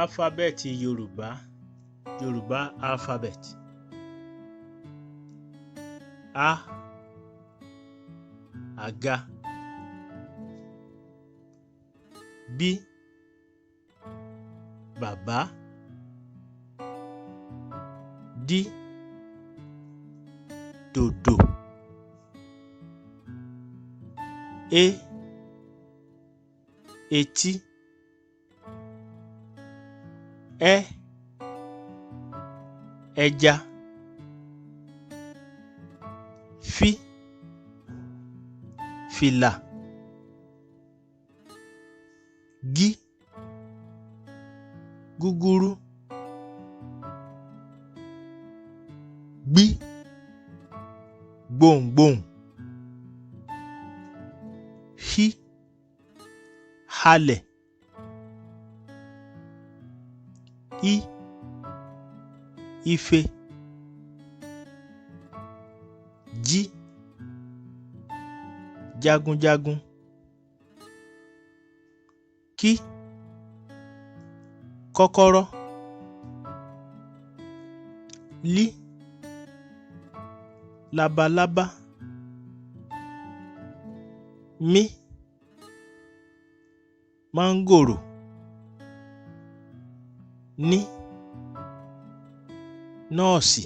Álífábẹ́ẹ̀tì Yorùbá alphabet. A. Àga. B. Bàbá. D. Dòdò. E. Etí. Ẹ. Ẹja. F. Fìlà. G. Gúgúrú. Gb. Gbohùngbohùn. H. Halẹ̀. I. Ife. J. Jagunjagun. K. Kọ́kọ́rọ́. L. Labalábá. M. Mángòrò. N. Nọ́ọ̀sì.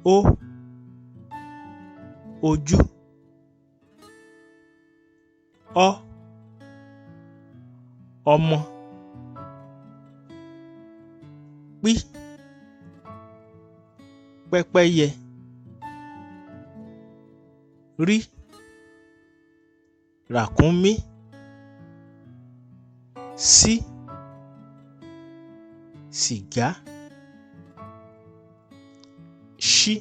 O. Ojú. Ọ. Ọmọ. P. Pẹ́pẹ́yẹ. R. Ràkúnmí. S. Sìgá. Ṣ.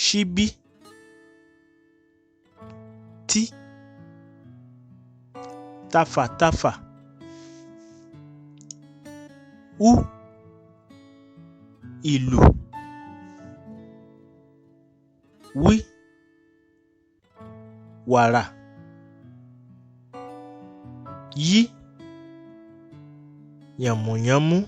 Ṣíbí. T. Tafàtafà. U. Ìlù. W. Wàrà. Y. Yànmùyánmú.